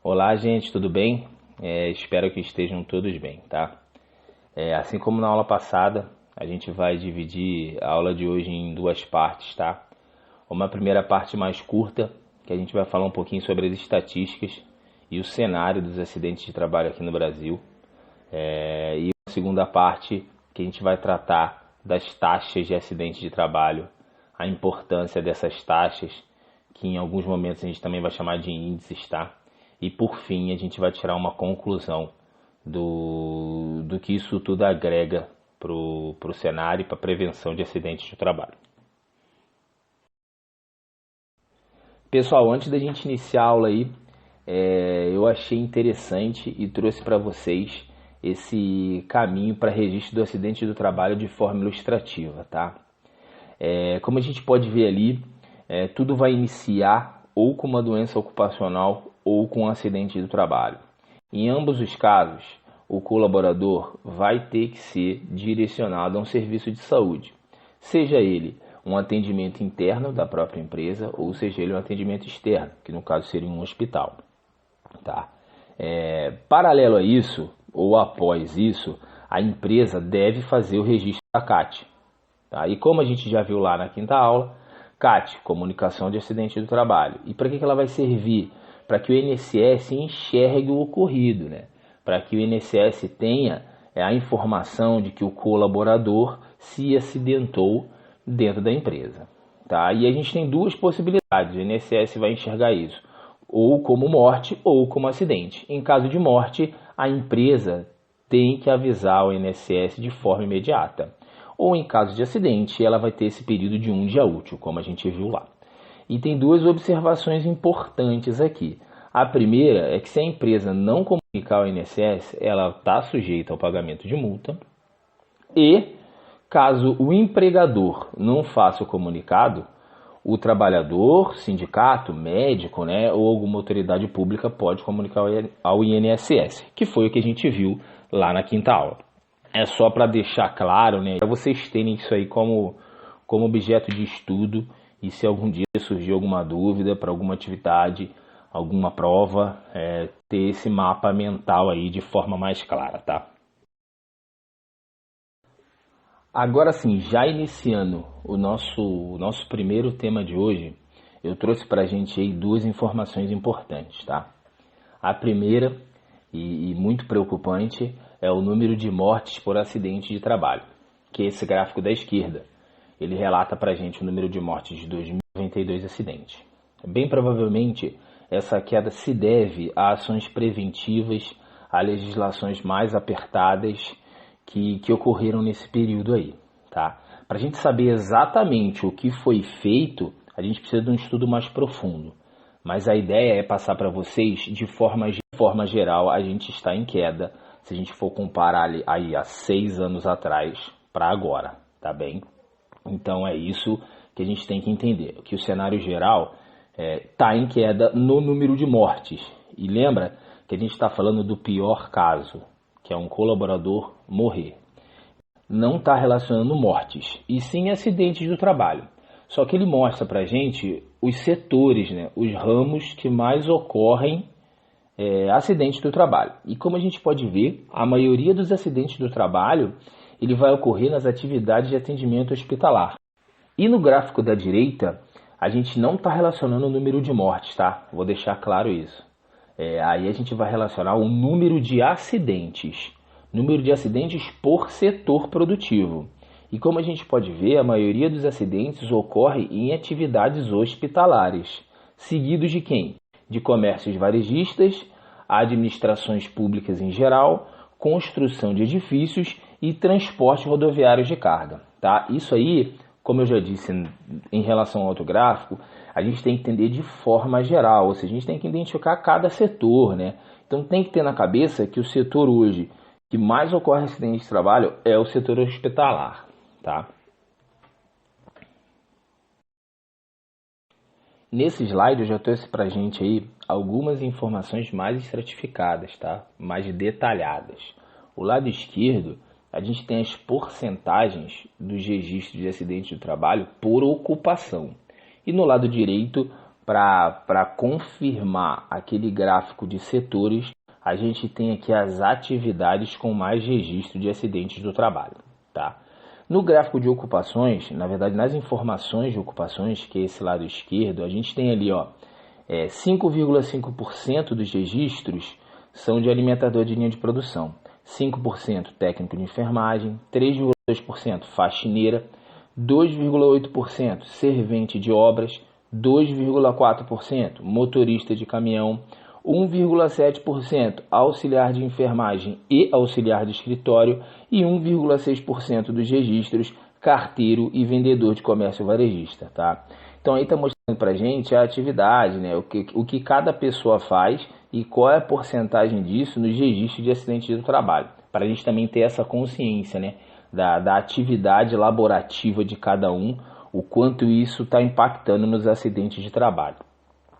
Olá, gente, tudo bem? Espero que estejam todos bem, tá? Assim como na aula passada, a gente vai dividir a aula de hoje em duas partes, tá? Uma primeira parte mais curta, que a gente vai falar um pouquinho sobre as estatísticas e o cenário dos acidentes de trabalho aqui no Brasil. E uma segunda parte, que a gente vai tratar das taxas de acidente de trabalho, a importância dessas taxas, que em alguns momentos a gente também vai chamar de índices, tá? E por fim, a gente vai tirar uma conclusão do que isso tudo agrega para o cenário e para a prevenção de acidentes de trabalho. Pessoal, antes da gente iniciar a aula aí, eu achei interessante e trouxe para vocês esse caminho para registro do acidente do trabalho de forma ilustrativa, tá? Como a gente pode ver ali, tudo vai iniciar ou com uma doença ocupacional ou com um acidente do trabalho. Em ambos os casos, o colaborador vai ter que ser direcionado a um serviço de saúde, seja ele um atendimento interno da própria empresa ou seja ele um atendimento externo, que no caso seria um hospital. Tá? Paralelo a isso, ou após isso, a empresa deve fazer o registro da CAT. Tá? E como a gente já viu lá na quinta aula, CAT, Comunicação de Acidente do Trabalho. E para que ela vai servir? Para que o INSS enxergue o ocorrido, né? Para que o INSS tenha a informação de que o colaborador se acidentou dentro da empresa. Tá? E a gente tem duas possibilidades, o INSS vai enxergar isso, ou como morte ou como acidente. Em caso de morte, a empresa tem que avisar o INSS de forma imediata. Ou em caso de acidente, ela vai ter esse período de 1 dia útil, como a gente viu lá. E tem duas observações importantes aqui. A primeira é que se a empresa não comunicar ao INSS, ela está sujeita ao pagamento de multa. E, caso o empregador não faça o comunicado, o trabalhador, sindicato, médico, né, ou alguma autoridade pública pode comunicar ao INSS, que foi o que a gente viu lá na quinta aula. É só para deixar claro, né, para vocês terem isso aí como objeto de estudo e se algum dia surgir alguma dúvida para alguma atividade, alguma prova, ter esse mapa mental aí de forma mais clara, tá? Agora sim, já iniciando o nosso primeiro tema de hoje, eu trouxe para a gente aí duas informações importantes, tá? A primeira, e muito preocupante, é o número de mortes por acidente de trabalho, que é esse gráfico da esquerda. Ele relata para a gente o número de mortes de 2.092 acidentes. Bem provavelmente, essa queda se deve a ações preventivas, a legislações mais apertadas que ocorreram nesse período aí. Tá? Para a gente saber exatamente o que foi feito, a gente precisa de um estudo mais profundo. Mas a ideia é passar para vocês, de forma geral, a gente está em queda, se a gente for comparar aí há 6 anos atrás para agora, tá bem? Então é isso que a gente tem que entender, que o cenário geral está em queda no número de mortes. E lembra que a gente está falando do pior caso, que é um colaborador morrer. Não está relacionando mortes, e sim acidentes do trabalho. Só que ele mostra para a gente os setores, né, os ramos que mais ocorrem acidentes do trabalho. E como a gente pode ver, a maioria dos acidentes do trabalho ele vai ocorrer nas atividades de atendimento hospitalar. E no gráfico da direita, a gente não está relacionando o número de mortes, tá? Vou deixar claro isso. Aí a gente vai relacionar o número de acidentes por setor produtivo. E como a gente pode ver, a maioria dos acidentes ocorre em atividades hospitalares, seguidos de quem? De comércios varejistas, administrações públicas em geral, construção de edifícios e transporte rodoviário de carga. Tá? Isso aí, como eu já disse em relação ao outro gráfico, a gente tem que entender de forma geral, ou seja, a gente tem que identificar cada setor, né? Então tem que ter na cabeça que o setor hoje que mais ocorre acidente de trabalho é o setor hospitalar, tá? Nesse slide eu já trouxe pra gente aí algumas informações mais estratificadas, tá? Mais detalhadas. O lado esquerdo, a gente tem as porcentagens dos registros de acidente de trabalho por ocupação. E no lado direito, para confirmar aquele gráfico de setores, a gente tem aqui as atividades com mais registro de acidentes do trabalho, tá? No gráfico de ocupações, na verdade nas informações de ocupações, que é esse lado esquerdo, a gente tem ali 5,5% dos registros são de alimentador de linha de produção, 5% técnico de enfermagem, 3,2% faxineira, 2,8% servente de obras, 2,4% motorista de caminhão, 1,7% auxiliar de enfermagem e auxiliar de escritório e 1,6% dos registros carteiro e vendedor de comércio varejista, tá? Então aí está mostrando para a gente a atividade, né? O que cada pessoa faz e qual é a porcentagem disso nos registros de acidente do trabalho, para a gente também ter essa consciência, né? Da atividade laborativa de cada um, o quanto isso está impactando nos acidentes de trabalho.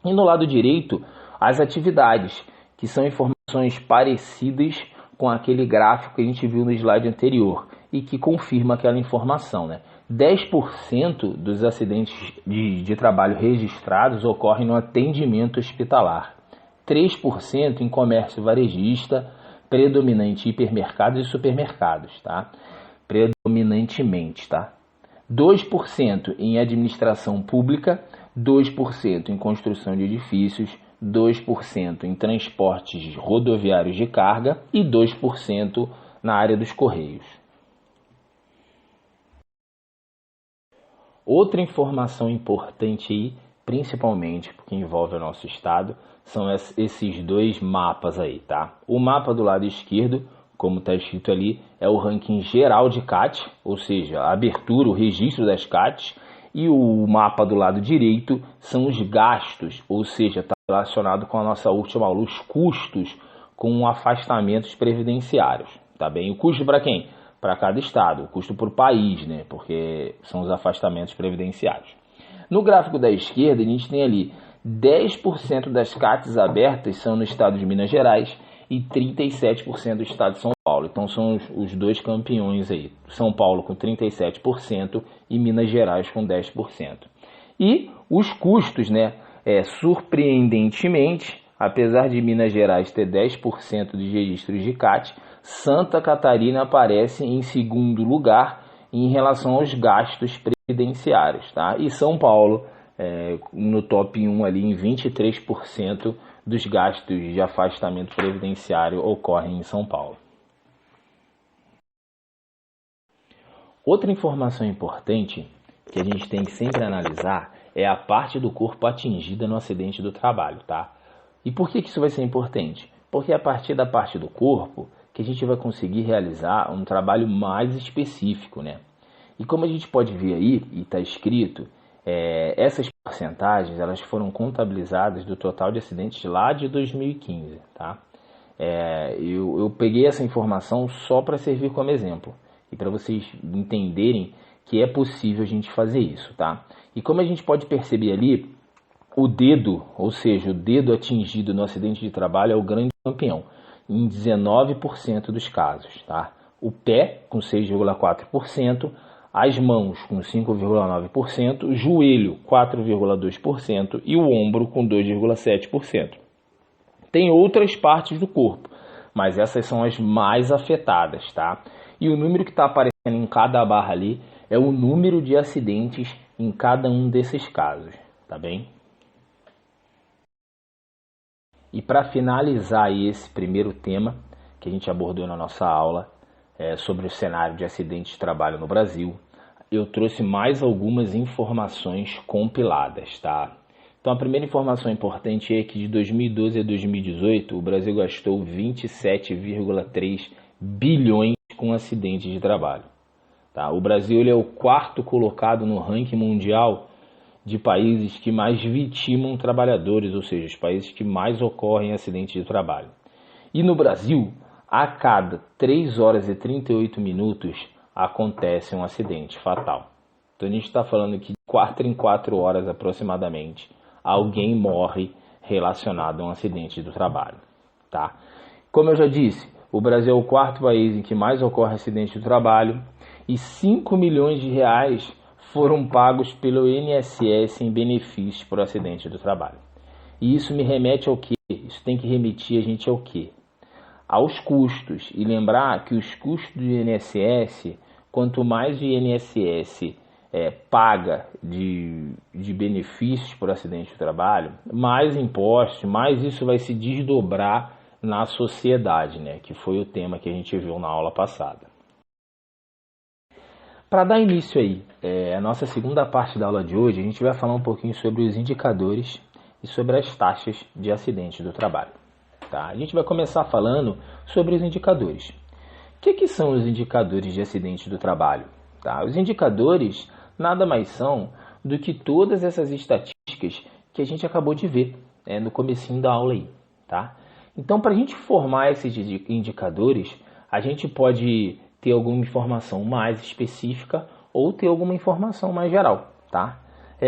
E no lado direito, as atividades, que são informações parecidas com aquele gráfico que a gente viu no slide anterior e que confirma aquela informação, né? 10% dos acidentes de trabalho registrados ocorrem no atendimento hospitalar, 3% em comércio varejista, predominante hipermercados e supermercados, tá? Predominantemente, tá? 2% em administração pública, 2% em construção de edifícios, 2% em transportes rodoviários de carga e 2% na área dos correios. Outra informação importante aí, principalmente porque envolve o nosso estado, são esses dois mapas aí, tá? O mapa do lado esquerdo, como está escrito ali, é o ranking geral de CAT, ou seja, a abertura, o registro das CATs, e o mapa do lado direito são os gastos, ou seja, está relacionado com a nossa última aula, os custos com afastamentos previdenciários, tá bem? O custo para quem? Para cada estado, o custo por país, né? Porque são os afastamentos previdenciários. No gráfico da esquerda, a gente tem ali 10% das CATs abertas são no estado de Minas Gerais e 37% do estado de São Paulo. Então são os dois campeões aí. São Paulo com 37% e Minas Gerais com 10%. E os custos, né? Surpreendentemente, apesar de Minas Gerais ter 10% de registros de CAT, Santa Catarina aparece em segundo lugar em relação aos gastos previdenciários, tá? E São Paulo no top 1 ali em 23% dos gastos de afastamento previdenciário ocorrem em São Paulo. Outra informação importante que a gente tem que sempre analisar é a parte do corpo atingida no acidente do trabalho, tá? E por que isso vai ser importante? Porque é a partir da parte do corpo que a gente vai conseguir realizar um trabalho mais específico, né? E como a gente pode ver aí, e está escrito, essas porcentagens elas foram contabilizadas do total de acidentes lá de 2015, tá? Eu peguei essa informação só para servir como exemplo e para vocês entenderem que é possível a gente fazer isso, tá? E como a gente pode perceber ali, o dedo, ou seja, o dedo atingido no acidente de trabalho é o grande campeão, em 19% dos casos, tá? O pé com 6,4%, as mãos com 5,9%, o joelho 4,2% e o ombro com 2,7%. Tem outras partes do corpo, mas essas são as mais afetadas, tá? E o número que está aparecendo em cada barra ali é o número de acidentes em cada um desses casos, tá bem? E para finalizar aí esse primeiro tema que a gente abordou na nossa aula sobre o cenário de acidentes de trabalho no Brasil, eu trouxe mais algumas informações compiladas, tá? Então a primeira informação importante é que de 2012 a 2018 o Brasil gastou 27,3 bilhões com acidentes de trabalho. Tá? O Brasil ele é o quarto colocado no ranking mundial de países que mais vitimam trabalhadores, ou seja, os países que mais ocorrem acidentes de trabalho. E no Brasil, a cada 3 horas e 38 minutos acontece um acidente fatal. Então a gente está falando que de 4 em 4 horas aproximadamente, alguém morre relacionado a um acidente do trabalho. Tá? Como eu já disse, o Brasil é o quarto país em que mais ocorre acidente do trabalho e 5 milhões de reais foram pagos pelo INSS em benefícios por acidente do trabalho. E isso me remete ao quê? Isso tem que remeter a gente ao quê? Aos custos. E lembrar que os custos do INSS, quanto mais o INSS paga de benefícios por acidente do trabalho, mais impostos, mais isso vai se desdobrar na sociedade, né? Que foi o tema que a gente viu na aula passada. Para dar início aí, a nossa segunda parte da aula de hoje, a gente vai falar um pouquinho sobre os indicadores e sobre as taxas de acidente do trabalho. Tá? A gente vai começar falando sobre os indicadores. O que são os indicadores de acidente do trabalho? Tá? Os indicadores nada mais são do que todas essas estatísticas que a gente acabou de ver no comecinho da aula aí. Tá? Então, para a gente formar esses indicadores, a gente pode ter alguma informação mais específica ou ter alguma informação mais geral. Tá?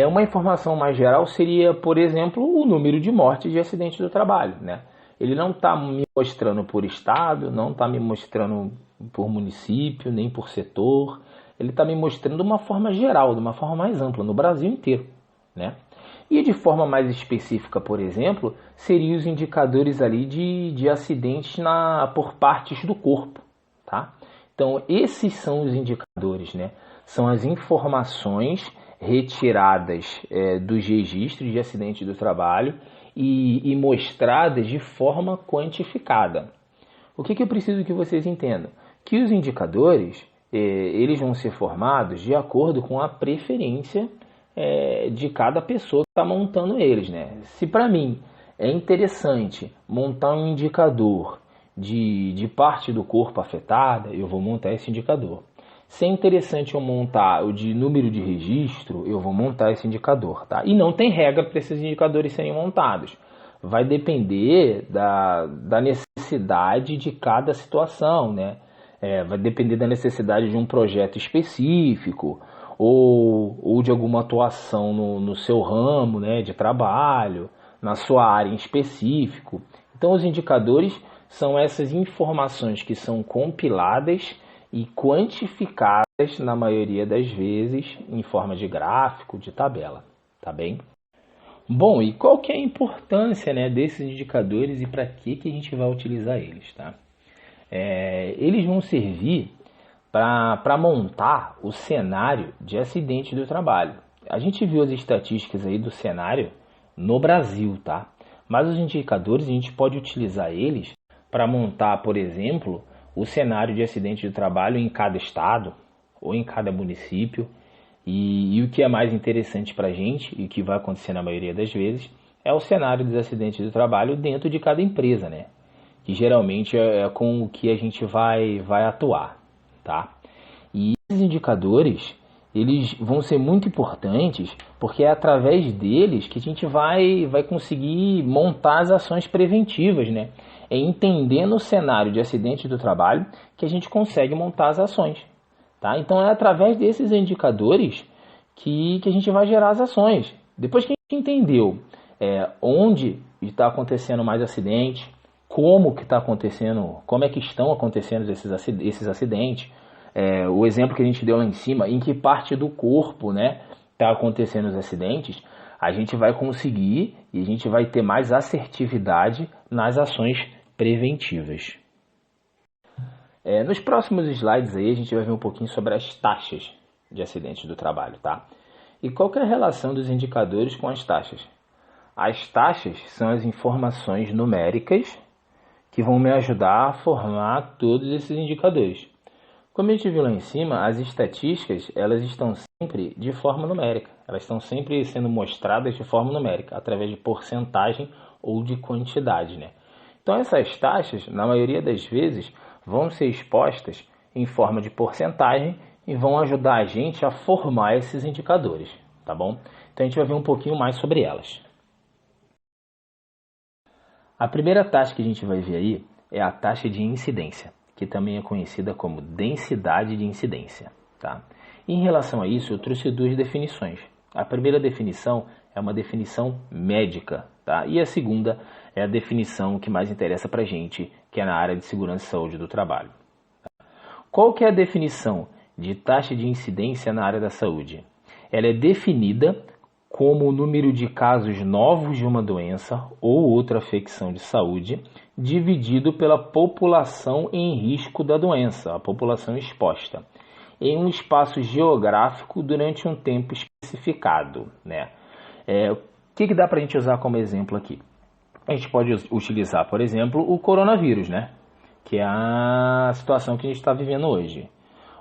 Uma informação mais geral seria, por exemplo, o número de mortes de acidente do trabalho. Né? Ele não está me mostrando por estado, não está me mostrando por município, nem por setor. Ele está me mostrando de uma forma geral, de uma forma mais ampla, no Brasil inteiro. Né? E de forma mais específica, por exemplo, seriam os indicadores ali de acidentes por partes do corpo. Tá? Então, esses são os indicadores, né? São as informações retiradas dos registros de acidente do trabalho e mostradas de forma quantificada. O que eu preciso que vocês entendam? Que os indicadores eles vão ser formados de acordo com a preferência de cada pessoa que está montando eles. Né? Se para mim é interessante montar um indicador de parte do corpo afetada, eu vou montar esse indicador. Se é interessante eu montar o de número de registro, eu vou montar esse indicador. Tá? E não tem regra para esses indicadores serem montados. Vai depender da necessidade de cada situação. Né? Vai depender da necessidade de um projeto específico ou de alguma atuação no seu ramo, né, de trabalho, na sua área em específico. Então, os indicadores são essas informações que são compiladas e quantificadas, na maioria das vezes, em forma de gráfico, de tabela. Tá bem? Bom, e qual que é a importância, né, desses indicadores e para que a gente vai utilizar eles? Tá? Eles vão servir para montar o cenário de acidente do trabalho. A gente viu as estatísticas aí do cenário no Brasil, tá? Mas os indicadores a gente pode utilizar eles para montar, por exemplo, o cenário de acidente de trabalho em cada estado ou em cada município. E o que é mais interessante para a gente, e que vai acontecer na maioria das vezes, é o cenário dos acidentes de trabalho dentro de cada empresa, né? Que geralmente é com o que a gente vai atuar. Tá? E esses indicadores eles vão ser muito importantes porque é através deles que a gente vai conseguir montar as ações preventivas, né? É entendendo o cenário de acidente do trabalho que a gente consegue montar as ações. Tá? Então é através desses indicadores que a gente vai gerar as ações. Depois que a gente entendeu onde está acontecendo mais acidente, como que está acontecendo, como é que estão acontecendo esses acidentes, o exemplo que a gente deu lá em cima, em que parte do corpo, né, está acontecendo os acidentes, a gente vai conseguir e a gente vai ter mais assertividade nas ações preventivas. Nos próximos slides aí a gente vai ver um pouquinho sobre as taxas de acidentes do trabalho, tá? E qual que é a relação dos indicadores com as taxas? As taxas são as informações numéricas que vão me ajudar a formar todos esses indicadores. Como a gente viu lá em cima, as estatísticas elas estão sempre de forma numérica. Elas estão sempre sendo mostradas de forma numérica, através de porcentagem ou de quantidade, né? Então essas taxas, na maioria das vezes, vão ser expostas em forma de porcentagem e vão ajudar a gente a formar esses indicadores, tá bom? Então a gente vai ver um pouquinho mais sobre elas. A primeira taxa que a gente vai ver aí é a taxa de incidência, que também é conhecida como densidade de incidência, tá? Em relação a isso, eu trouxe duas definições. A primeira definição é uma definição médica, tá? E a segunda é a definição que mais interessa para a gente, que é na área de segurança e saúde do trabalho. Qual que é a definição de taxa de incidência na área da saúde? ela é definida como o número de casos novos de uma doença ou outra afecção de saúde, dividido pela população em risco da doença, a população exposta, em um espaço geográfico durante um tempo especificado, né? O que dá para a gente usar como exemplo aqui? A gente pode utilizar, por exemplo, o coronavírus, né? Que é a situação que a gente está vivendo hoje.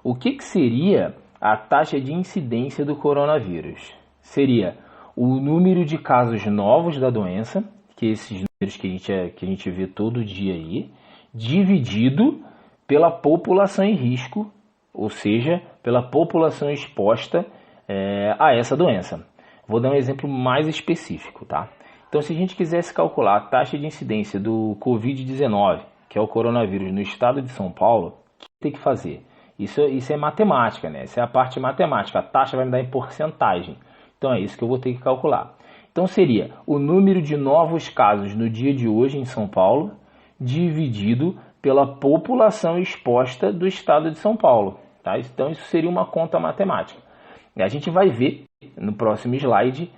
O que seria a taxa de incidência do coronavírus? Seria o número de casos novos da doença, que esses números que a gente vê todo dia aí, dividido pela população em risco, ou seja, pela população exposta a essa doença. Vou dar um exemplo mais específico, tá? Então, se a gente quisesse calcular a taxa de incidência do Covid-19, que é o coronavírus, no estado de São Paulo, o que tem que fazer? Isso é matemática, né? Isso é a parte matemática. A taxa vai me dar em porcentagem. Então, é isso que eu vou ter que calcular. Então, seria o número de novos casos no dia de hoje em São Paulo, dividido pela população exposta do estado de São Paulo. Tá? Então, isso seria uma conta matemática. A gente vai ver no próximo slide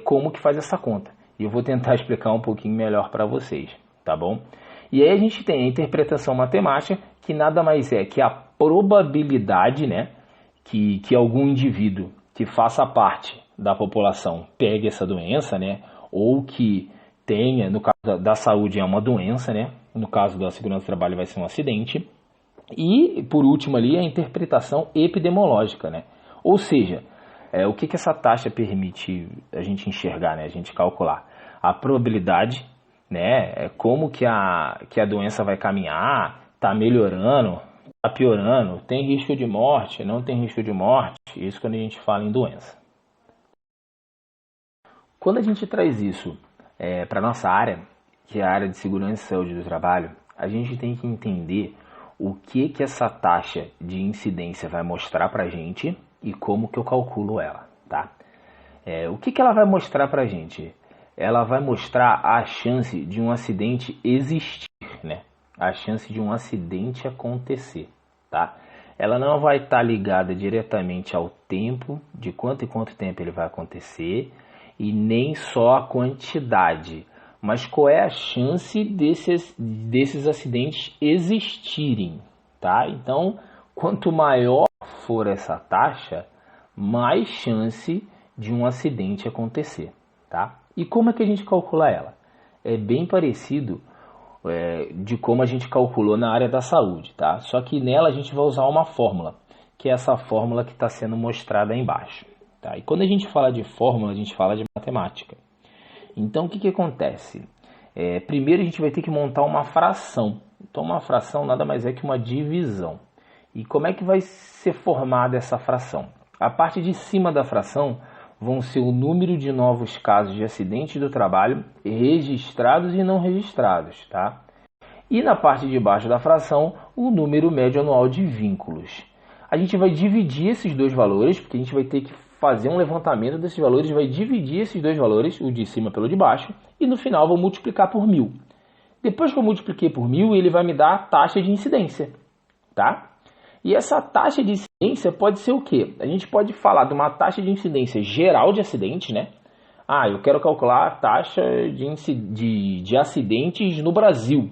como que faz essa conta. E eu vou tentar explicar um pouquinho melhor para vocês, tá bom? E aí a gente tem a interpretação matemática, que nada mais é que a probabilidade, né, que algum indivíduo que faça parte da população pegue essa doença, né, ou que tenha, no caso da saúde é uma doença, né, no caso da segurança do trabalho vai ser um acidente. E, por último ali, a interpretação epidemiológica, né? Ou seja, o que essa taxa permite a gente enxergar, né? A gente calcular a probabilidade, né? Como que a doença vai caminhar, está melhorando, está piorando, tem risco de morte, não tem risco de morte, isso quando a gente fala em doença. Quando a gente traz isso para a nossa área, que é a área de segurança e saúde do trabalho, a gente tem que entender o que essa taxa de incidência vai mostrar para a gente e como que eu calculo ela, tá? O que ela vai mostrar para a gente? Ela vai mostrar a chance de um acidente existir, né? A chance de um acidente acontecer, tá? Ela não vai estar ligada diretamente ao tempo, de quanto e quanto tempo ele vai acontecer, e nem só a quantidade, mas qual é a chance desses acidentes existirem, tá? Então, quanto maior for essa taxa, mais chance de um acidente acontecer, tá? E como é que a gente calcula ela? É bem parecido de como a gente calculou na área da saúde, tá? Só que nela a gente vai usar uma fórmula, que é essa fórmula que está sendo mostrada aí embaixo, tá? E quando a gente fala de fórmula, a gente fala de matemática. Então, o que acontece? Primeiro, a gente vai ter que montar uma fração. Então, uma fração nada mais é que uma divisão. E como é que vai ser formada essa fração? A parte de cima da fração vão ser o número de novos casos de acidentes do trabalho registrados e não registrados, tá? E na parte de baixo da fração, o número médio anual de vínculos. A gente vai dividir esses dois valores, porque a gente vai ter que fazer um levantamento desses valores, vai dividir esses dois valores, o de cima pelo de baixo, e no final vou multiplicar por 1000. Depois que eu multipliquei por 1000, ele vai me dar a taxa de incidência, tá? E essa taxa de incidência pode ser o quê? A gente pode falar de uma taxa de incidência geral de acidentes, né? Eu quero calcular a taxa de acidentes no Brasil.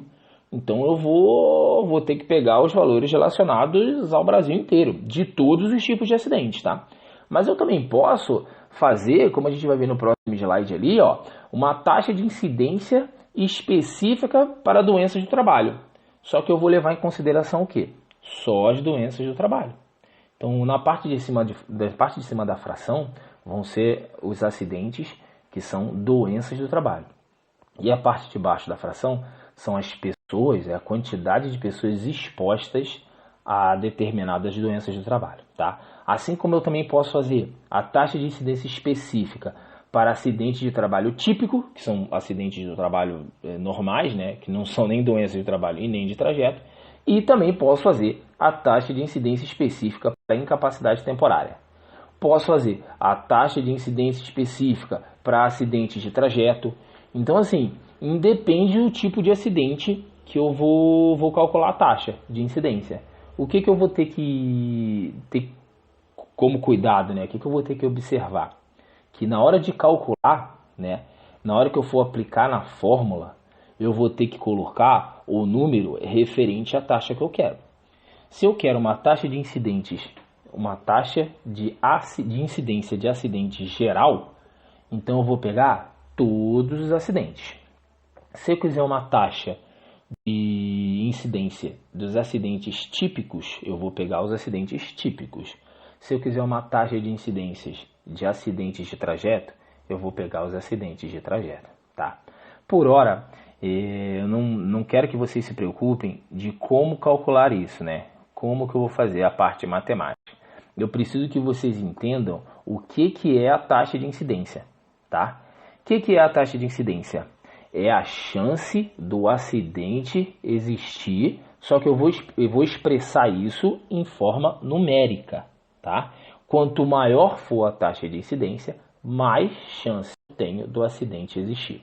Então eu vou ter que pegar os valores relacionados ao Brasil inteiro, de todos os tipos de acidentes, tá? Mas eu também posso fazer, como a gente vai ver no próximo slide ali, ó, uma taxa de incidência específica para doenças do trabalho. Só que eu vou levar em consideração o quê? Só as doenças do trabalho. Então, na parte de cima da fração, vão ser os acidentes que são doenças do trabalho. E a parte de baixo da fração são as pessoas, a quantidade de pessoas expostas a determinadas doenças do trabalho, tá? Assim como eu também posso fazer a taxa de incidência específica para acidentes de trabalho típico, que são acidentes do trabalho normais, né, que não são nem doenças de trabalho e nem de trajeto, e também posso fazer a taxa de incidência específica para incapacidade temporária. Posso fazer a taxa de incidência específica para acidentes de trajeto. Então, assim, independe do tipo de acidente que eu vou calcular a taxa de incidência. O que eu vou ter que como cuidado, né? O que eu vou ter que observar? Que na hora de calcular, né? Na hora que eu for aplicar na fórmula, eu vou ter que colocar o número referente à taxa que eu quero. Se eu quero uma taxa de incidentes, uma taxa de incidência de acidente geral, então eu vou pegar todos os acidentes. Se eu quiser uma taxa de incidência dos acidentes típicos, eu vou pegar os acidentes típicos. Se eu quiser uma taxa de incidências de acidentes de trajeto, eu vou pegar os acidentes de trajeto, tá? Por hora, eu não quero que vocês se preocupem de como calcular isso, né? Como que eu vou fazer a parte matemática. Eu preciso que vocês entendam o que é a taxa de incidência, tá? O que é a taxa de incidência? É a chance do acidente existir, só que eu vou expressar isso em forma numérica, tá? Quanto maior for a taxa de incidência, mais chance eu tenho do acidente existir.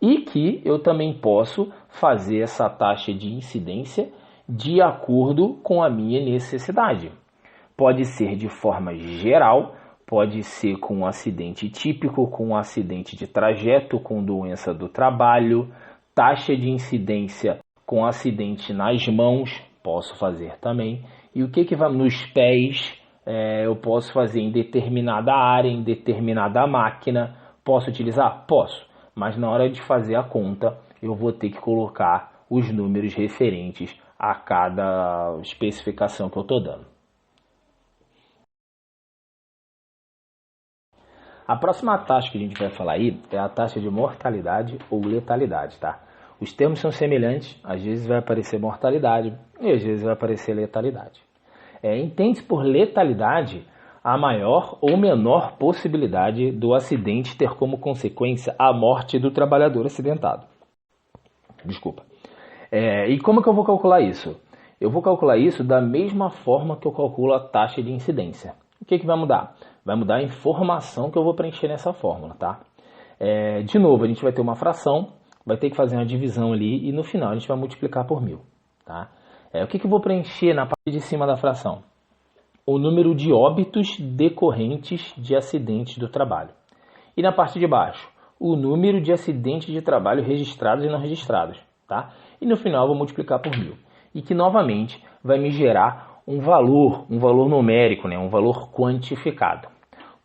E que eu também posso fazer essa taxa de incidência de acordo com a minha necessidade. Pode ser de forma geral, pode ser com um acidente típico, com um acidente de trajeto, com doença do trabalho, taxa de incidência com acidente nas mãos, posso fazer também. E o que vai nos pés, eu posso fazer em determinada área, em determinada máquina. Posso utilizar? Posso. Mas na hora de fazer a conta, eu vou ter que colocar os números referentes a cada especificação que eu estou dando. A próxima taxa que a gente vai falar aí é a taxa de mortalidade ou letalidade, tá? Os termos são semelhantes, às vezes vai aparecer mortalidade e às vezes vai aparecer letalidade. Entende-se por letalidade a maior ou menor possibilidade do acidente ter como consequência a morte do trabalhador acidentado. Desculpa. E como que eu vou calcular isso? Eu vou calcular isso da mesma forma que eu calculo a taxa de incidência. O que vai mudar? Vai mudar a informação que eu vou preencher nessa fórmula, tá? De novo, a gente vai ter uma fração, vai ter que fazer uma divisão ali e no final a gente vai multiplicar por 1000, tá? O que eu vou preencher na parte de cima da fração? O número de óbitos decorrentes de acidentes do trabalho. E na parte de baixo, o número de acidentes de trabalho registrados e não registrados, tá? E no final eu vou multiplicar por 1000. E que novamente vai me gerar um valor numérico, né? Um valor quantificado.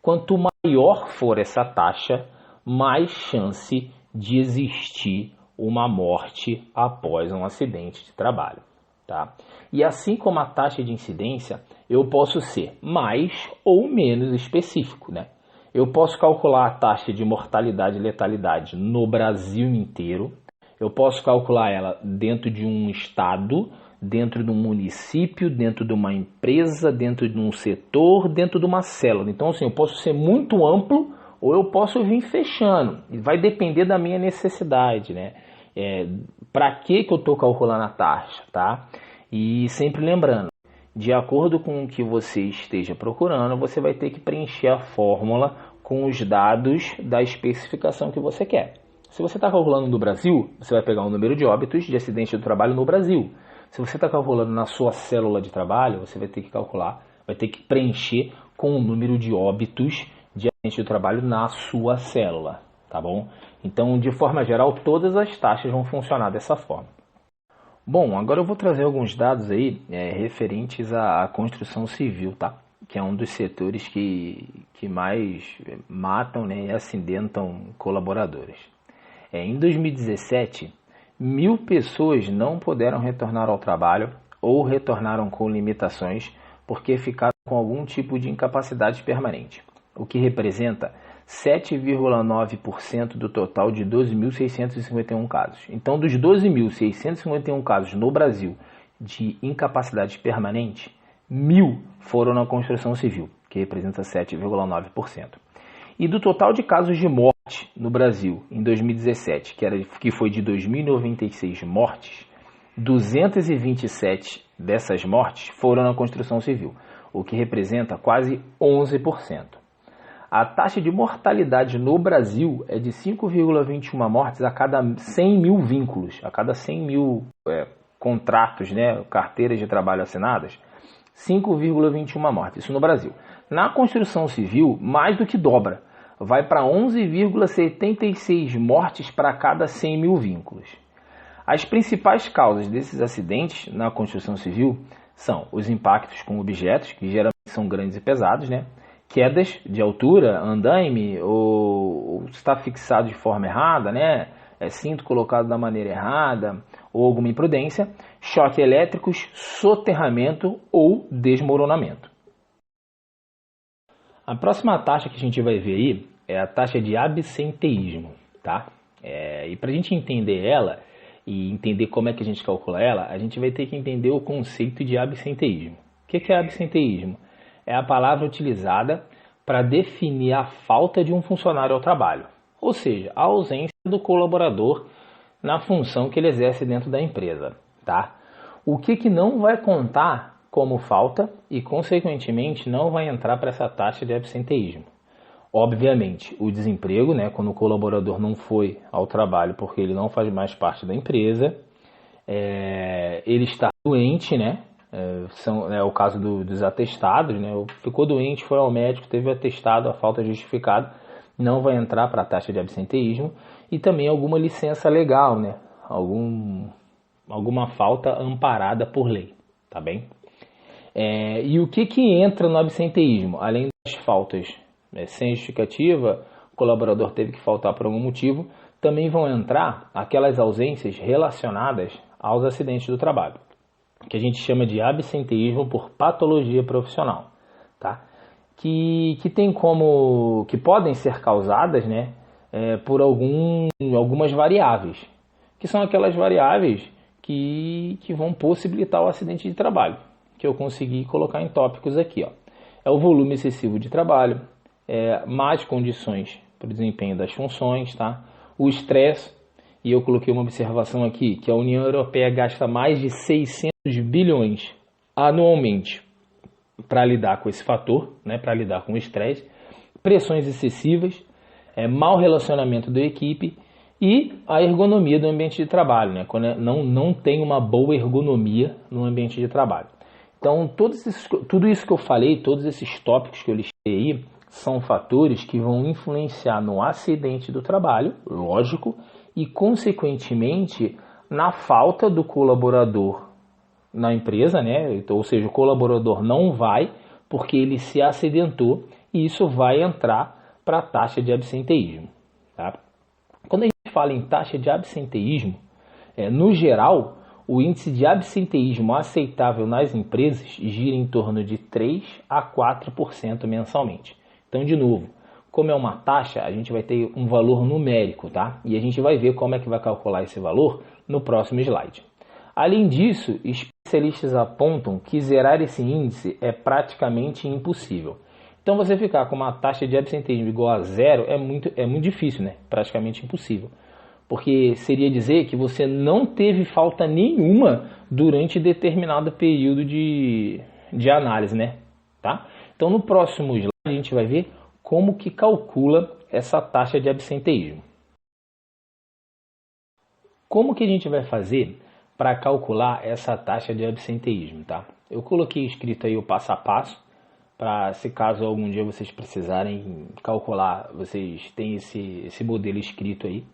Quanto maior for essa taxa, mais chance de existir uma morte após um acidente de trabalho, tá? E assim como a taxa de incidência, eu posso ser mais ou menos específico, né? Eu posso calcular a taxa de mortalidade e letalidade no Brasil inteiro. Eu posso calcular ela dentro de um estado, dentro de um município, dentro de uma empresa, dentro de um setor, dentro de uma célula. Então, assim, eu posso ser muito amplo ou eu posso vir fechando. Vai depender da minha necessidade, né? Para que eu estou calculando a taxa, tá? E sempre lembrando, de acordo com o que você esteja procurando, você vai ter que preencher a fórmula com os dados da especificação que você quer. Se você está calculando no Brasil, você vai pegar o número de óbitos de acidente do trabalho no Brasil. Se você está calculando na sua célula de trabalho, você vai ter que calcular, vai ter que preencher com o número de óbitos de acidente do trabalho na sua célula, tá bom? Então, de forma geral, todas as taxas vão funcionar dessa forma. Bom, agora eu vou trazer alguns dados aí referentes à construção civil, tá? Que é um dos setores que mais matam, né, e acidentam colaboradores. Em 2017, 1000 pessoas não puderam retornar ao trabalho ou retornaram com limitações porque ficaram com algum tipo de incapacidade permanente, o que representa 7,9% do total de 12.651 casos. Então, dos 12.651 casos no Brasil de incapacidade permanente, 1000 foram na construção civil, que representa 7,9%. E do total de casos de morte no Brasil em 2017, que foi de 2.096 mortes, 227 dessas mortes foram na construção civil, o que representa quase 11%. A taxa de mortalidade no Brasil é de 5,21 mortes a cada 100 mil vínculos, a cada 100 mil contratos, né, carteiras de trabalho assinadas, 5,21 mortes, isso no Brasil. Na construção civil, mais do que dobra, vai para 11,76 mortes para cada 100 mil vínculos. As principais causas desses acidentes na construção civil são os impactos com objetos, que geralmente são grandes e pesados, né? Quedas de altura, andaime, ou está fixado de forma errada, né? Cinto colocado da maneira errada, ou alguma imprudência, choques elétricos, soterramento ou desmoronamento. A próxima taxa que a gente vai ver aí é a taxa de absenteísmo, tá? E para a gente entender ela e entender como é que a gente calcula ela, a gente vai ter que entender o conceito de absenteísmo. O que é absenteísmo? É a palavra utilizada para definir a falta de um funcionário ao trabalho, ou seja, a ausência do colaborador na função que ele exerce dentro da empresa, tá? O que não vai contar como falta e, consequentemente, não vai entrar para essa taxa de absenteísmo. Obviamente, o desemprego, né, quando o colaborador não foi ao trabalho porque ele não faz mais parte da empresa, ele está doente, né? É o caso dos atestados, né? Ficou doente, foi ao médico, teve atestado, a falta justificada, não vai entrar para a taxa de absenteísmo. E também alguma licença legal, né? Alguma falta amparada por lei, tá bem? E o que entra no absenteísmo? Além das faltas sem justificativa, o colaborador teve que faltar por algum motivo, também vão entrar aquelas ausências relacionadas aos acidentes do trabalho, que a gente chama de absenteísmo por patologia profissional, tá? Que podem ser causadas, né, por algumas variáveis, que são aquelas variáveis que vão possibilitar o acidente de trabalho, que eu consegui colocar em tópicos aqui, ó. É o volume excessivo de trabalho, más condições para o desempenho das funções, tá? O estresse, e eu coloquei uma observação aqui, que a União Europeia gasta mais de 600 bilhões anualmente para lidar com esse fator, né, para lidar com o estresse, pressões excessivas, mau relacionamento da equipe e a ergonomia do ambiente de trabalho, né, quando não tem uma boa ergonomia no ambiente de trabalho. Então, tudo isso que eu falei, todos esses tópicos que eu listei aí, são fatores que vão influenciar no acidente do trabalho, lógico, e, consequentemente, na falta do colaborador na empresa, né? Então, ou seja, o colaborador não vai porque ele se acidentou e isso vai entrar para a taxa de absenteísmo, tá? Quando a gente fala em taxa de absenteísmo, no geral, o índice de absenteísmo aceitável nas empresas gira em torno de 3 a 4% mensalmente. Então, de novo, como é uma taxa, a gente vai ter um valor numérico, tá? E a gente vai ver como é que vai calcular esse valor no próximo slide. Além disso, especialistas apontam que zerar esse índice é praticamente impossível. Então, você ficar com uma taxa de absenteísmo igual a zero é muito difícil, né? Praticamente impossível. Porque seria dizer que você não teve falta nenhuma durante determinado período de análise, né? Tá? Então, no próximo slide, a gente vai ver como que calcula essa taxa de absenteísmo. Como que a gente vai fazer para calcular essa taxa de absenteísmo, tá? Eu coloquei escrito aí o passo a passo, para se caso algum dia vocês precisarem calcular, vocês têm esse modelo escrito aí.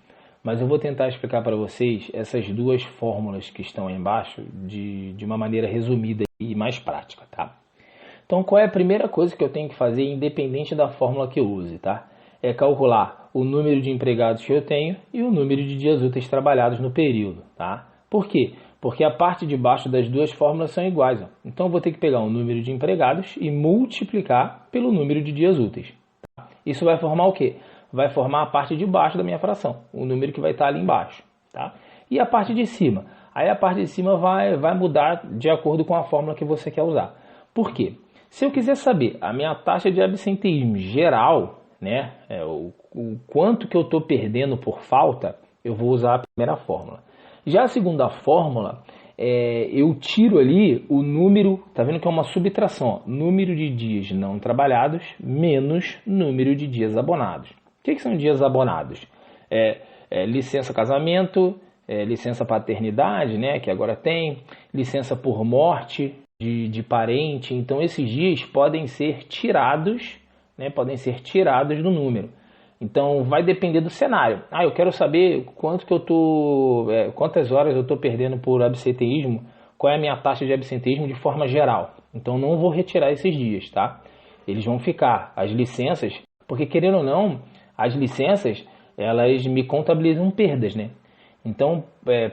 Mas eu vou tentar explicar para vocês essas duas fórmulas que estão aí embaixo de uma maneira resumida e mais prática, tá? Então, qual é a primeira coisa que eu tenho que fazer, independente da fórmula que eu use, tá? É calcular o número de empregados que eu tenho e o número de dias úteis trabalhados no período, tá? Por quê? Porque a parte de baixo das duas fórmulas são iguais, ó. Então, eu vou ter que pegar o número de empregados e multiplicar pelo número de dias úteis, tá? Isso vai formar o quê? Vai formar a parte de baixo da minha fração, o número que vai estar ali embaixo, tá? E a parte de cima? Aí a parte de cima vai mudar de acordo com a fórmula que você quer usar. Por quê? Se eu quiser saber a minha taxa de absenteísmo geral, né, o quanto que eu estou perdendo por falta, eu vou usar a primeira fórmula. Já a segunda fórmula, eu tiro ali o número, tá vendo que é uma subtração, ó, número de dias não trabalhados menos número de dias abonados. O que são dias abonados? Licença casamento, licença paternidade, né, que agora tem, licença por morte, de parente, então esses dias podem ser tirados, né, podem ser tirados do número. Então vai depender do cenário. Eu quero saber quantas horas eu estou perdendo por absenteísmo, qual é a minha taxa de absenteísmo de forma geral. Então não vou retirar esses dias, tá? Eles vão ficar. As licenças, porque querendo ou não, as licenças, elas me contabilizam perdas, né? Então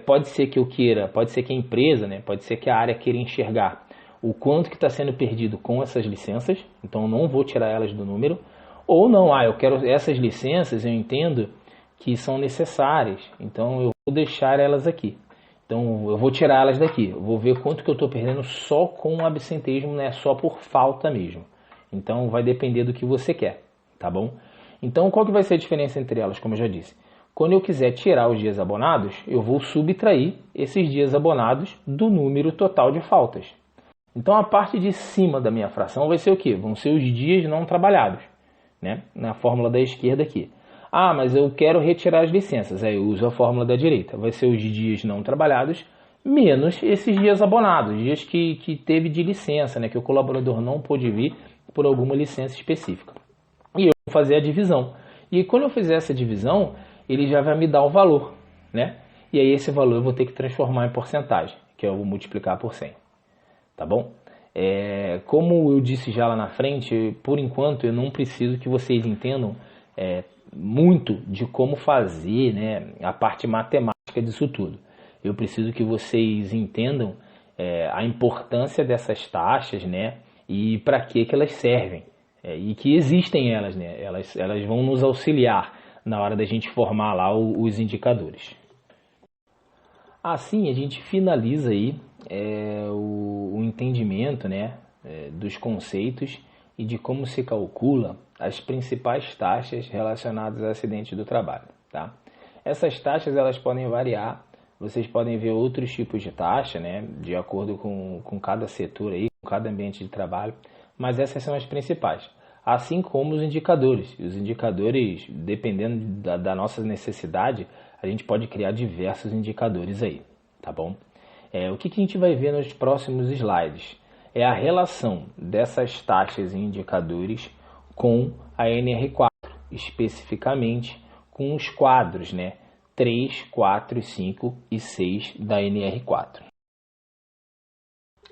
pode ser que eu queira, pode ser que a empresa, né, pode ser que a área queira enxergar o quanto que está sendo perdido com essas licenças, então eu não vou tirar elas do número. Ou não, eu quero essas licenças, eu entendo que são necessárias, então eu vou deixar elas aqui. Então eu vou tirar elas daqui, eu vou ver quanto que eu estou perdendo só com o absenteísmo, né, só por falta mesmo. Então vai depender do que você quer, tá bom? Então qual que vai ser a diferença entre elas, como eu já disse? Quando eu quiser tirar os dias abonados, eu vou subtrair esses dias abonados do número total de faltas. Então a parte de cima da minha fração vai ser o quê? Vão ser os dias não trabalhados, né? Na fórmula da esquerda aqui. Mas eu quero retirar as licenças. Aí eu uso a fórmula da direita. Vai ser os dias não trabalhados menos esses dias abonados, dias que teve de licença, né? Que o colaborador não pôde vir por alguma licença específica. E eu vou fazer a divisão. E quando eu fizer essa divisão, ele já vai me dar o valor, né? E aí esse valor eu vou ter que transformar em porcentagem, que eu vou multiplicar por 100. Tá bom? Como eu disse já lá na frente, por enquanto eu não preciso que vocês entendam muito de como fazer, né, a parte matemática disso tudo. Eu preciso que vocês entendam a importância dessas taxas, né, e para que elas servem. E que existem elas, né? Elas vão nos auxiliar na hora da gente formar lá os indicadores. Assim a gente finaliza aí o entendimento, né, dos conceitos e de como se calcula as principais taxas relacionadas a acidentes do trabalho, tá? Essas taxas elas podem variar, vocês podem ver outros tipos de taxa, né, de acordo com cada setor aí, com cada ambiente de trabalho, mas essas são as principais, assim como os indicadores. Os indicadores, dependendo da nossa necessidade, a gente pode criar diversos indicadores aí, tá bom? O que a gente vai ver nos próximos slides é a relação dessas taxas e indicadores com a NR4, especificamente com os quadros, né, 3, 4, 5 e 6 da NR4.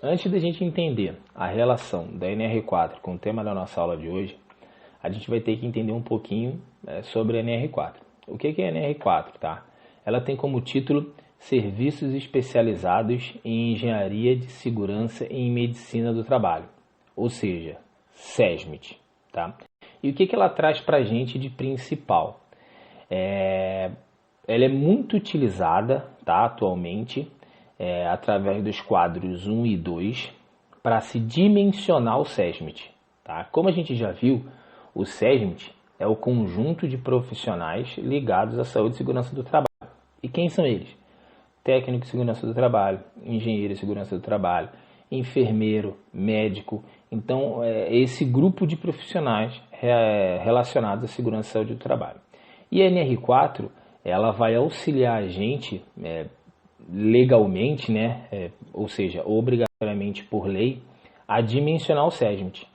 Antes da gente entender a relação da NR4 com o tema da nossa aula de hoje, a gente vai ter que entender um pouquinho sobre a NR4. O que é a NR4? Tá? Ela tem como título Serviços Especializados em Engenharia de Segurança e em Medicina do Trabalho, ou seja, SESMIT. Tá? E o que ela traz para a gente de principal? Ela é muito utilizada, tá, atualmente, através dos quadros 1 e 2 para se dimensionar o SESMIT. Tá? Como a gente já viu, o SESMIT é o conjunto de profissionais ligados à saúde e segurança do trabalho. E quem são eles? Técnico de segurança do trabalho, engenheiro de segurança do trabalho, enfermeiro, médico. Então, esse grupo de profissionais relacionados à segurança e saúde do trabalho. E a NR4, ela vai auxiliar a gente legalmente, né, ou seja, obrigatoriamente por lei, a dimensionar o SESMIT.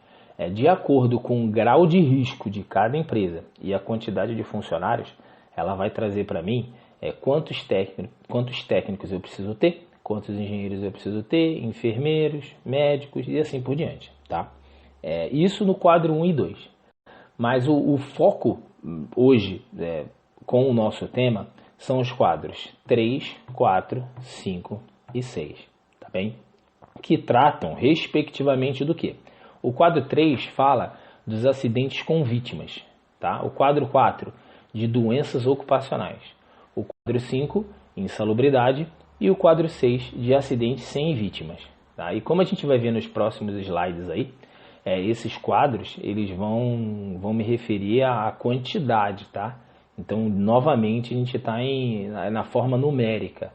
De acordo com o grau de risco de cada empresa e a quantidade de funcionários, ela vai trazer para mim quantos técnicos eu preciso ter, quantos engenheiros eu preciso ter, enfermeiros, médicos e assim por diante. Tá? Isso no quadro 1 e 2. Mas o foco hoje, com o nosso tema, são os quadros 3, 4, 5 e 6, tá bem? Que tratam, respectivamente, do quê? O quadro 3 fala dos acidentes com vítimas, tá? O quadro 4, de doenças ocupacionais. O quadro 5, insalubridade. E o quadro 6, de acidentes sem vítimas. Tá? E como a gente vai ver nos próximos slides aí, esses quadros, eles vão me referir à quantidade, tá? Então, novamente, a gente está na forma numérica.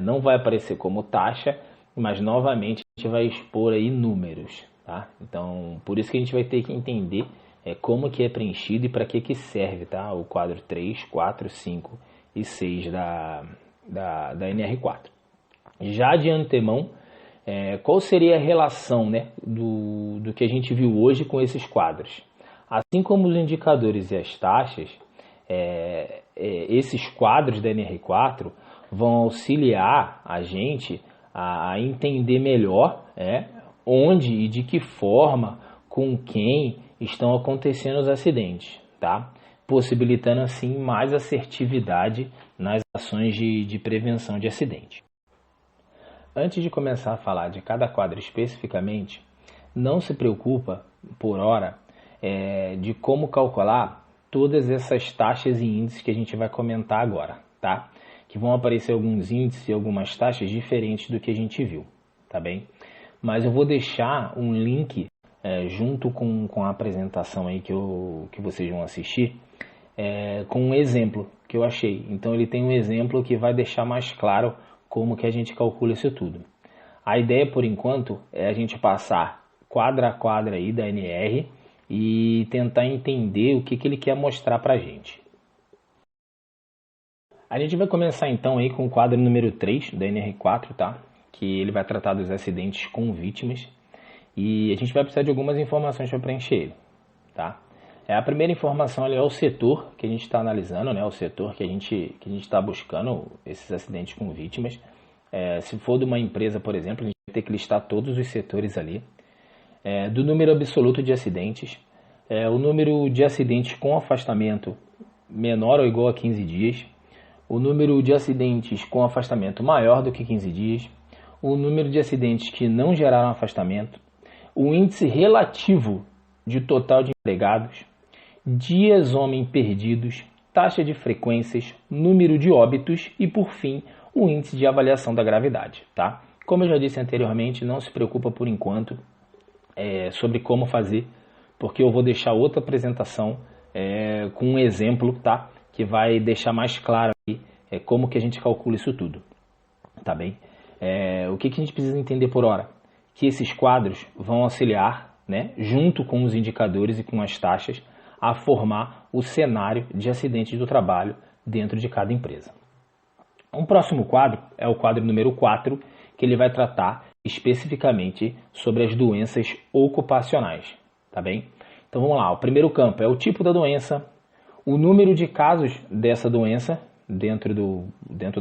Não vai aparecer como taxa, mas, novamente, a gente vai expor aí números. Tá? Então, por isso que a gente vai ter que entender como que é preenchido e para que serve, tá? O quadro 3, 4, 5 e 6 da NR4. Já de antemão, qual seria a relação, né, do que a gente viu hoje com esses quadros? Assim como os indicadores e as taxas, esses quadros da NR4 vão auxiliar a gente a entender melhor onde e de que forma, com quem estão acontecendo os acidentes, tá? Possibilitando assim mais assertividade nas ações de prevenção de acidente. Antes de começar a falar de cada quadro especificamente, não se preocupa, por hora, de como calcular todas essas taxas e índices que a gente vai comentar agora, tá? Que vão aparecer alguns índices e algumas taxas diferentes do que a gente viu, tá bem? Mas eu vou deixar um link junto com a apresentação aí que vocês vão assistir, com um exemplo que eu achei. Então ele tem um exemplo que vai deixar mais claro como que a gente calcula isso tudo. A ideia, por enquanto, é a gente passar quadra a quadra aí da NR e tentar entender o que ele quer mostrar para a gente. A gente vai começar então aí com o quadro número 3 da NR4, tá? Que ele vai tratar dos acidentes com vítimas e a gente vai precisar de algumas informações para preencher ele, tá? A primeira informação ali é o setor que a gente está analisando, né? O setor que a gente está buscando esses acidentes com vítimas. Se for de uma empresa, por exemplo, a gente vai ter que listar todos os setores ali. Do número absoluto de acidentes, o número de acidentes com afastamento menor ou igual a 15 dias, o número de acidentes com afastamento maior do que 15 dias, o número de acidentes que não geraram afastamento, o índice relativo de total de empregados, dias homem perdidos, taxa de frequências, número de óbitos e, por fim, o índice de avaliação da gravidade, tá? Como eu já disse anteriormente, não se preocupa por enquanto sobre como fazer, porque eu vou deixar outra apresentação com um exemplo, tá? Que vai deixar mais claro aí, como que a gente calcula isso tudo, tá bem? O que a gente precisa entender por hora? Que esses quadros vão auxiliar, né, junto com os indicadores e com as taxas, a formar o cenário de acidentes do trabalho dentro de cada empresa. Um próximo quadro é o quadro número 4, que ele vai tratar especificamente sobre as doenças ocupacionais, tá bem? Então vamos lá, o primeiro campo é o tipo da doença, o número de casos dessa doença dentro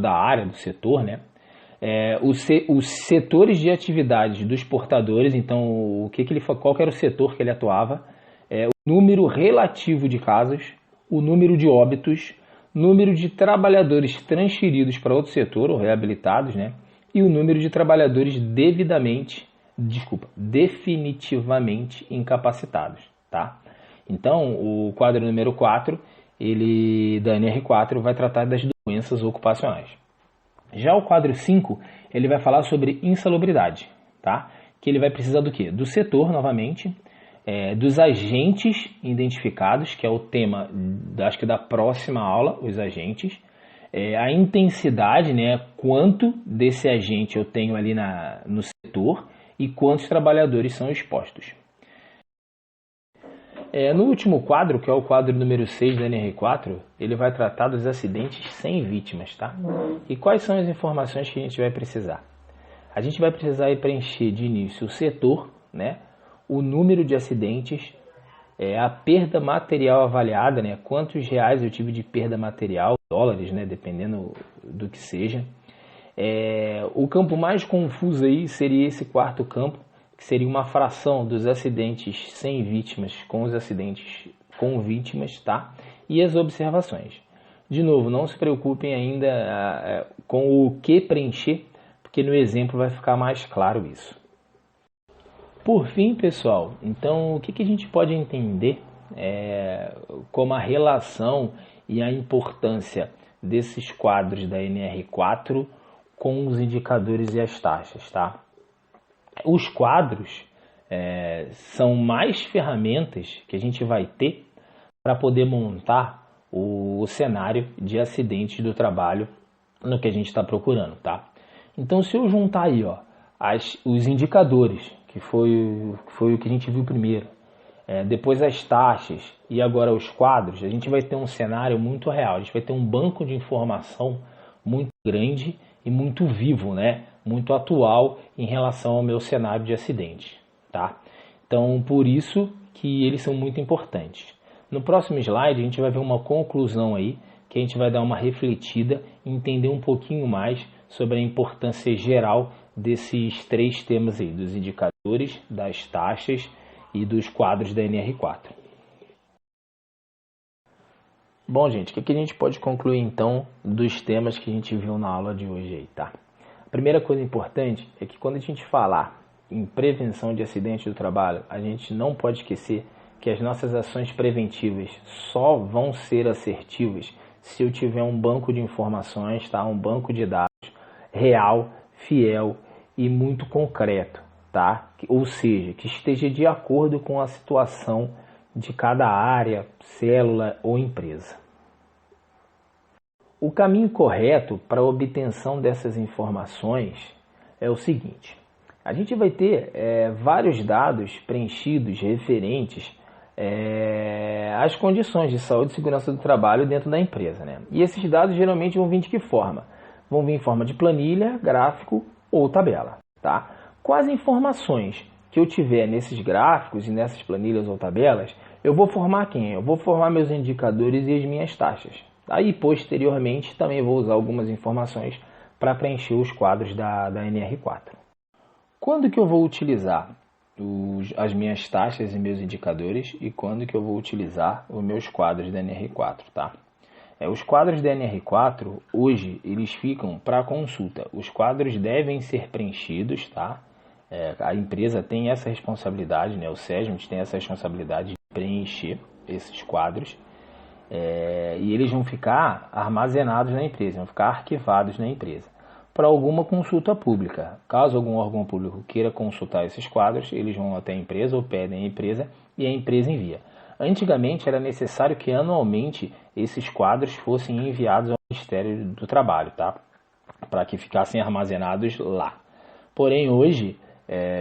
da área, do setor, né? Os setores de atividades dos portadores, então qual que era o setor que ele atuava, o número relativo de casos, o número de óbitos, número de trabalhadores transferidos para outro setor ou reabilitados, né? E o número de trabalhadores definitivamente incapacitados, tá? Então, o quadro número 4, da NR4, vai tratar das doenças ocupacionais. Já o quadro 5, ele vai falar sobre insalubridade, tá? Que ele vai precisar do quê? Do setor, novamente, dos agentes identificados, que é o tema, acho que da próxima aula, os agentes, a intensidade, né? Quanto desse agente eu tenho ali no setor e quantos trabalhadores são expostos. No último quadro, que é o quadro número 6 da NR4, ele vai tratar dos acidentes sem vítimas, tá? E quais são as informações que a gente vai precisar? A gente vai precisar preencher de início o setor, né? O número de acidentes, a perda material avaliada, né? Quantos reais eu tive de perda material, dólares, né? Dependendo do que seja. O campo mais confuso aí seria esse quarto campo, que seria uma fração dos acidentes sem vítimas com os acidentes com vítimas, tá? E as observações. De novo, não se preocupem ainda com o que preencher, porque no exemplo vai ficar mais claro isso. Por fim, pessoal, então o que a gente pode entender como a relação e a importância desses quadros da NR4 com os indicadores e as taxas, tá? Os quadros são mais ferramentas que a gente vai ter para poder montar o cenário de acidentes do trabalho no que a gente está procurando, tá? Então, se eu juntar aí, ó, os indicadores, que foi o que a gente viu primeiro, depois as taxas e agora os quadros, a gente vai ter um cenário muito real, a gente vai ter um banco de informação muito grande e muito vivo, né? Muito atual em relação ao meu cenário de acidente, tá? Então, por isso que eles são muito importantes. No próximo slide, a gente vai ver uma conclusão aí, que a gente vai dar uma refletida e entender um pouquinho mais sobre a importância geral desses 3 temas aí, dos indicadores, das taxas e dos quadros da NR4. Bom, gente, o que a gente pode concluir então dos temas que a gente viu na aula de hoje aí, tá? A primeira coisa importante é que quando a gente falar em prevenção de acidentes do trabalho, a gente não pode esquecer que as nossas ações preventivas só vão ser assertivas se eu tiver um banco de informações, tá? Um banco de dados real, fiel e muito concreto, tá? Ou seja, que esteja de acordo com a situação de cada área, célula ou empresa. O caminho correto para a obtenção dessas informações é o seguinte: a gente vai ter vários dados preenchidos referentes às condições de saúde e segurança do trabalho dentro da empresa, né? E esses dados geralmente vão vir de que forma? Vão vir em forma de planilha, gráfico ou tabela, tá? Com as informações que eu tiver nesses gráficos e nessas planilhas ou tabelas, eu vou formar quem? Eu vou formar meus indicadores e as minhas taxas. Aí, posteriormente, também vou usar algumas informações para preencher os quadros da NR4. Quando que eu vou utilizar as minhas taxas e meus indicadores e quando que eu vou utilizar os meus quadros da NR4, tá? Os quadros da NR4, hoje, eles ficam para consulta. Os quadros devem ser preenchidos, tá? A empresa tem essa responsabilidade, né? O SESMIT tem essa responsabilidade de preencher esses quadros. E eles vão ficar armazenados na empresa, vão ficar arquivados na empresa para alguma consulta pública. Caso algum órgão público queira consultar esses quadros, eles vão até a empresa ou pedem à empresa e a empresa envia. Antigamente era necessário que anualmente esses quadros fossem enviados ao Ministério do Trabalho, tá? Para que ficassem armazenados lá. Porém hoje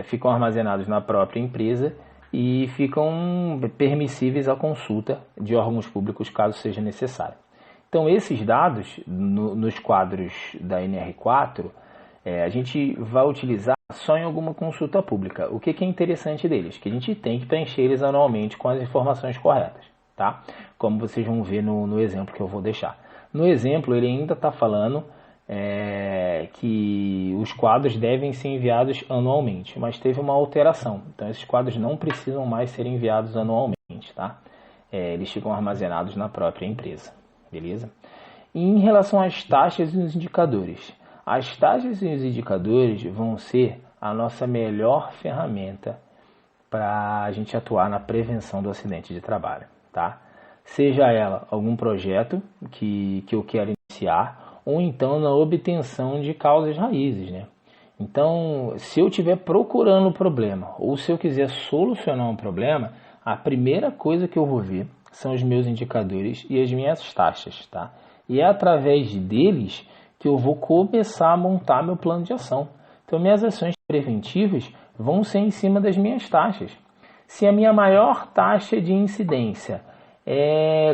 ficam armazenados na própria empresa e ficam permissíveis à consulta de órgãos públicos caso seja necessário. Então esses dados nos quadros da NR4 a gente vai utilizar só em alguma consulta pública. O que é interessante deles? Que a gente tem que preencher eles anualmente com as informações corretas, tá? Como vocês vão ver no exemplo que eu vou deixar. No exemplo ele ainda está falando que os quadros devem ser enviados anualmente, mas teve uma alteração. Então esses quadros não precisam mais ser enviados anualmente, tá? Eles ficam armazenados na própria empresa, beleza? E em relação às taxas e os indicadores, as taxas e os indicadores vão ser a nossa melhor ferramenta para a gente atuar na prevenção do acidente de trabalho, tá? Seja ela algum projeto que eu quero iniciar, ou então na obtenção de causas raízes, né? Então, se eu estiver procurando um problema, ou se eu quiser solucionar um problema, a primeira coisa que eu vou ver são os meus indicadores e as minhas taxas, tá? E é através deles que eu vou começar a montar meu plano de ação. Então, minhas ações preventivas vão ser em cima das minhas taxas. Se a minha maior taxa de incidência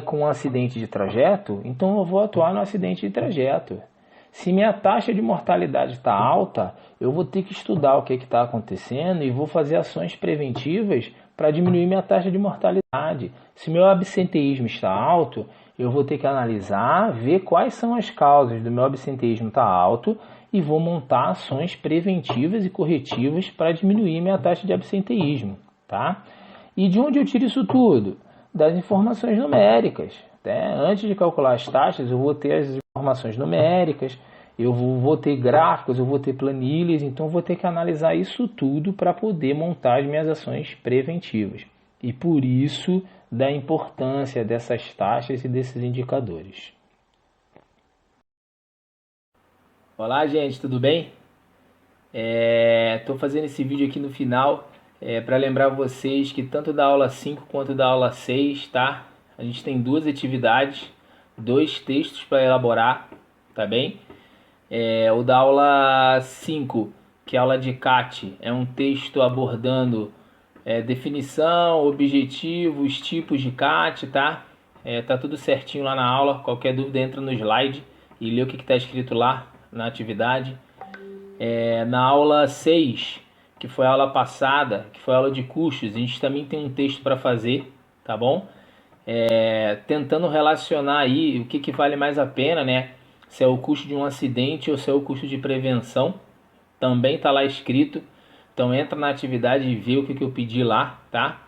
com um acidente de trajeto, então eu vou atuar no acidente de trajeto. Se minha taxa de mortalidade está alta, eu vou ter que estudar o que está acontecendo e vou fazer ações preventivas para diminuir minha taxa de mortalidade. Se meu absenteísmo está alto, eu vou ter que analisar, ver quais são as causas do meu absenteísmo estar alto e vou montar ações preventivas e corretivas para diminuir minha taxa de absenteísmo, tá? E de onde eu tiro isso tudo? Das informações numéricas. Antes de calcular as taxas, eu vou ter as informações numéricas, eu vou ter gráficos, eu vou ter planilhas, então eu vou ter que analisar isso tudo para poder montar as minhas ações preventivas. E por isso da importância dessas taxas e desses indicadores. Olá, gente, tudo bem? Estou fazendo esse vídeo aqui no final para lembrar vocês que tanto da aula 5 quanto da aula 6, tá? A gente tem 2 atividades, 2 textos para elaborar, tá bem? O da aula 5, que é a aula de CAT, é um texto abordando definição, objetivos, tipos de CAT, tá? Tá tudo certinho lá na aula. Qualquer dúvida entra no slide e lê o que está escrito lá. na atividade. Na aula 6, que foi a aula passada, que foi a aula de custos, a gente também tem um texto para fazer, tá bom? Tentando relacionar aí o que vale mais a pena, né? Se é o custo de um acidente ou se é o custo de prevenção. Também está lá escrito. Então entra na atividade e vê o que eu pedi lá, tá?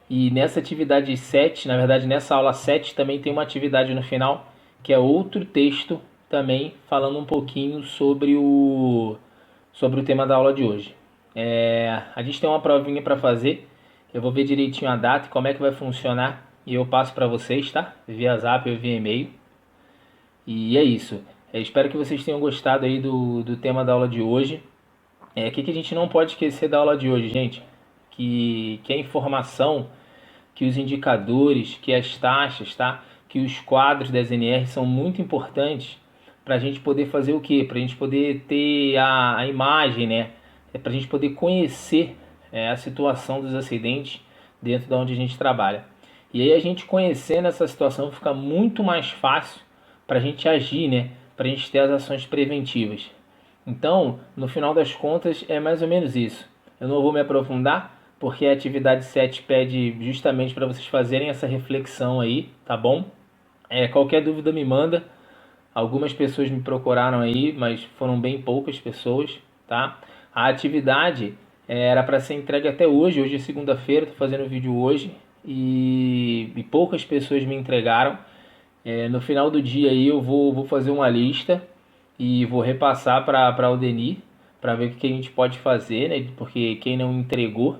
E nessa atividade 7, na verdade nessa aula 7 também tem uma atividade no final, que é outro texto também falando um pouquinho sobre o tema da aula de hoje. A gente tem uma provinha para fazer, eu vou ver direitinho a data e como é que vai funcionar e eu passo para vocês, tá? Via Zap ou via e-mail. E é isso. Espero que vocês tenham gostado aí do tema da aula de hoje. O que a gente não pode esquecer da aula de hoje, gente? Que a informação, que os indicadores, que as taxas, tá? Que os quadros das NR são muito importantes para a gente poder fazer o quê? Para a gente poder ter a imagem, né? Para a gente poder conhecer a situação dos acidentes dentro de onde a gente trabalha. E aí a gente conhecendo essa situação fica muito mais fácil para a gente agir, né? Para a gente ter as ações preventivas. Então, no final das contas, é mais ou menos isso. Eu não vou me aprofundar, porque a atividade 7 pede justamente para vocês fazerem essa reflexão aí, tá bom? Qualquer dúvida me manda. Algumas pessoas me procuraram aí, mas foram bem poucas pessoas, tá? A atividade era para ser entregue até hoje. Hoje é segunda-feira, estou fazendo o vídeo hoje e poucas pessoas me entregaram. No final do dia aí eu vou fazer uma lista e vou repassar para o Denis para ver o que a gente pode fazer, né? Porque quem não entregou,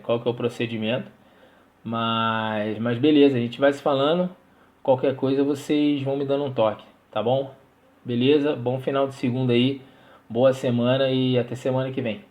qual que é o procedimento. Mas beleza, a gente vai se falando. Qualquer coisa vocês vão me dando um toque, tá bom? Beleza? Bom final de segunda aí, boa semana e até semana que vem.